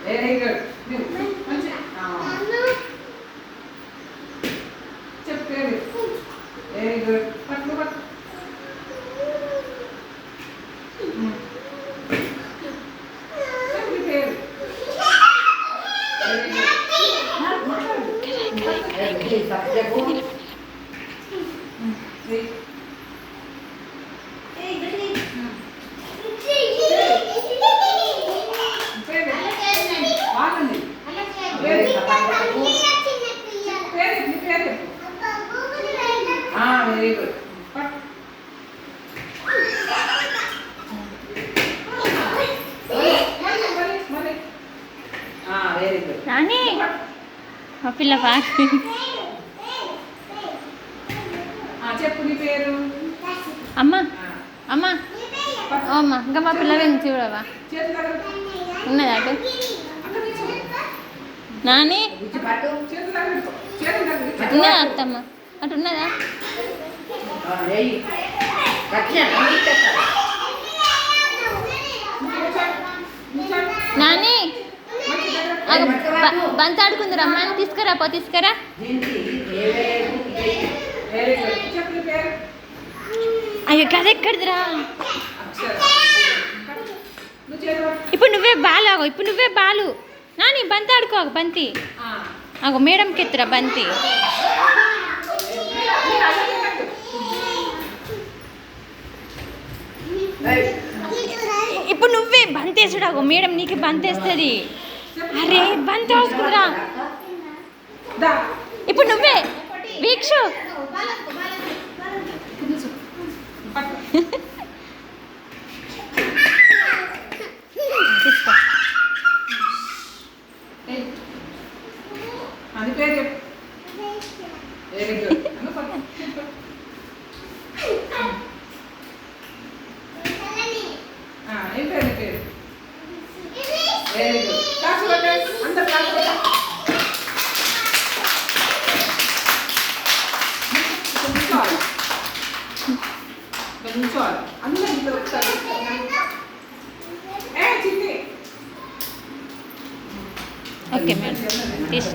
Very good. చెప్పేది very good. పట్టు పట్టు. చెప్పి పేరు బాగుంది. Very good. Very good. రాణి మా పిల్ల పాడు. చెప్పు నీ పేరు. అమ్మా అమ్మా అమ్మా ఇంకా మా పిల్ల వెంచి చూడవా ఉన్నదా అటు నాని ఉన్నదా అత్తమ్మ అటు ఉన్నదా నాని బంతి ఆడుకుంది రమ్మని తీసుకురా తీసుకురా. అయ్యో కథ ఎక్కడిదిరా. ఇప్పుడు నువ్వే బాలు ఆగో. ఇప్పుడు నువ్వే బాలు నాని బంతి ఆడుకో. బంతి ఆగో మేడంకి ఎత్తురా బంతి. ఇప్పుడు నువ్వే బంతి వేసుడాగో. మేడం నీకు బంతి వేస్తుంది. అరే బంతి వేసుకుందిరా. ఇప్పుడు నువ్వే వీక్షు. అది పేరు వెరీ గుడ్. ఏం పేరు పేరు వెరీ గుడ్. క్లాస్ అందరు క్లాస్ కూర్చోవాలి అందరూ ఇంట్లో ఒకసారి. ఓకే మేడం తీసు.